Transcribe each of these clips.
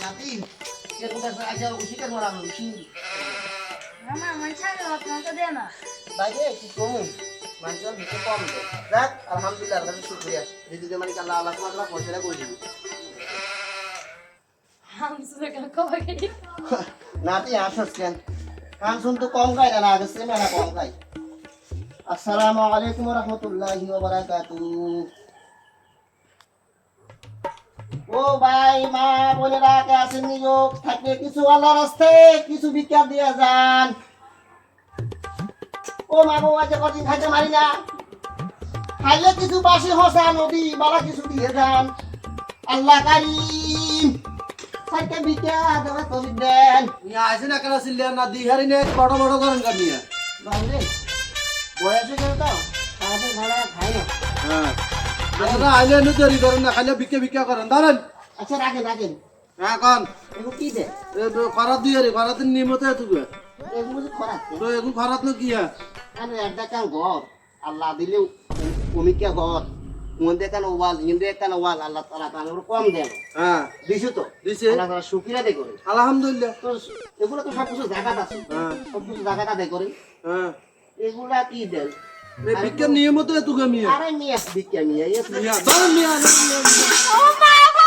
নাতি কে কোথায় আইসা উশিকে ধরা উশি মামা আমার ছাড়ো আপনাকে দে না বাইরে কি কমু মানুষজন ভিতরে কম দেয় দেখ আলহামদুলিল্লাহ আল্লাহর শুকরিয়া রিজিকে মানে আল্লাহ আল্লাহ তোমার পয়সাটা করে দিবি হামসুরে কবে গেলি নাতি আসস কেন কান শুন তো কম খাই না আগে সেম না কম খাই আসসালামু আলাইকুম ওয়া রাহমাতুল্লাহি ওয়া বারাকাতুহু ও ভাই মা বোনেরা কে আছেন নিয়োগ থাকলে কিছু আল্লাহর রাস্তায় কিছু ভিক্ষা দিয়ে যান ও মা বাবা যে কদিন খাইতে মারি না খাইলে কিছু বাসি হসা নদী বালা কিছু দিয়ে যান আল্লাহ কারিম সাইকে ভিক্ষা দেওয়া তরি দেন নিয়ে আসেন একলা সিলিয়ার না দিহারি নে বড় বড় করেন কামিয়া বাইরে বয়সে গেল তো সারাদিন ভাড়া খাই না হ্যাঁ আপনারা আইলে নো দেরি করেন না খালি ভিক্ষা করেন ধরেন আচ্ছা রাখেন রাখেন হ্যাঁ কোন এগুলো কি দে খরাত দিয়ারি খরাতের নিয়মতে তুবে এগুলো যে খরাক তো এখন খরাত ন কি আমি একটা কান ঘর আল্লাহ দিলে কমিকা ঘর মধ্যে কান ওয়াল ইন্দে কান ওয়াল আল্লাহ তাআলা কান কম দেন হ্যাঁ দিছো তো দিছে আল্লাহ তাআলা শুকরিয়া দে করে আলহামদুলিল্লাহ তো এগুলো তো সব কিছু জায়গাটা আছে হ্যাঁ সব কিছু জায়গাটা দে করে হ্যাঁ এগুলা কি দেন এই ভিক্ষার নিয়মতে তু কামিয়া আরে মিয়া ভিক্ষা মিয়া ইয়ে মিয়া ধরেন মিয়া ও বাবা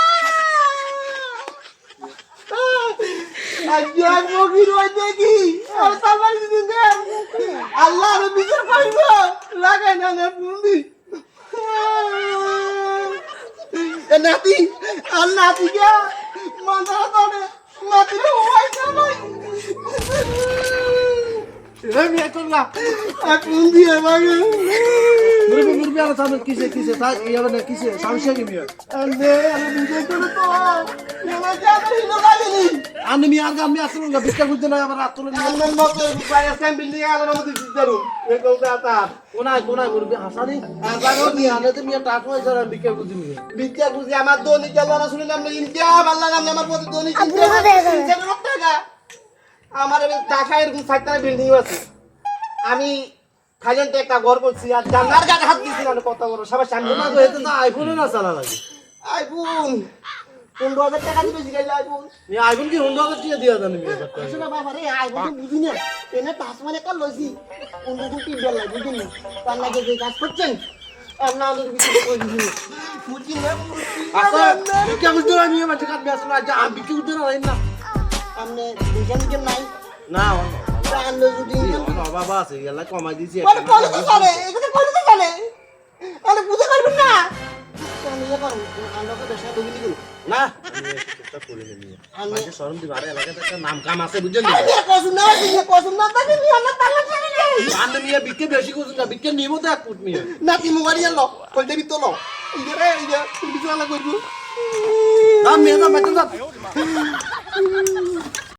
আজ্ঞান মগির ওই দেখি আর সালমান দিন দে আল্লাহর বিচার পাইব লাগাই না না বুন্দি এ নাতি আর নাতি কে মানরা তোরে মাতিরে ওই সালাই এই মিয়া করলা আর বুন্দি আমাকে মুরবি আলা সামনে কিসে তা ইয়াবে না কিসে সমস্যা কি মিয়া আরে আমি বুঝে করে তো এমন জায়গা ছিল গালি আনি মিয়া আর আমি আসলে ভিক্ষা করতে না আবার আতলে নিয়ে আমার মতো বাইরে স্যাম বিল্ডিং এ আলোর মধ্যে দিদারু এ কোনটা তা কোনায় মুরবি হাসানি আর বারো মিয়া আনে মিয়া টাকা হইছে না ভিক্ষা করতে মিয়া বিদ্যা বুঝি আমার দৈনিক গেল শুনলাম না ইন্ডিয়া বাংলা নাম আমার প্রতি দৈনিক টাকা আমার টাকা এরকম সাইটটা বিল্ডিং আছে আমি খাইলেন একটা ঘর করছি আর জানলার গায়ে হাত দিয়েছিলাম কত বড় সবাই সামনে না তো এতে তো আইফোনে না চালা লাগে আইফোন 15,000 টাকা দিবে জিগাইলে আইফোন মিয়া আইফোন কি 100,000 টাকা দিয়া জানি মিয়া আসলে বাবা রে আইফোন তো বুঝি না এনে তাসমান একটা লইছি 15,000 টি বেলা বুঝুন তার লাগে যে কাজ করছেন আর না হলে কিছু কই দিবি বুঝি না আচ্ছা ভিক্ষা করতে না মিয়া মাঝে কাট আসলে আজ আমি ভিক্ষা করতে না না আমনে দুজন কেম নাই না আনলো যদি বাবা আছে এলা কমাই দিছি মানে কত চলে এটা কত চলে আরে বুঝতে পারবেন না আমি এ করব আনলোকে বেশা দুগিনি করব না চেষ্টা করি না মিয়া আমি শরম দি বারে এলাকাতে একটা নাম কাম আছে বুঝছেন আরে কসুন না তাকে নি আমার তালা চলে যায় আন্দ মিয়া ভিক্ষা বেশি করছেন না ভিক্ষা নিয়মতে এক ফুট মিয়া নাতি মোবাইল লো কল দেবি তো লো ইরে ইরে তুমি বিছানা করবো না মিয়া না মেতে না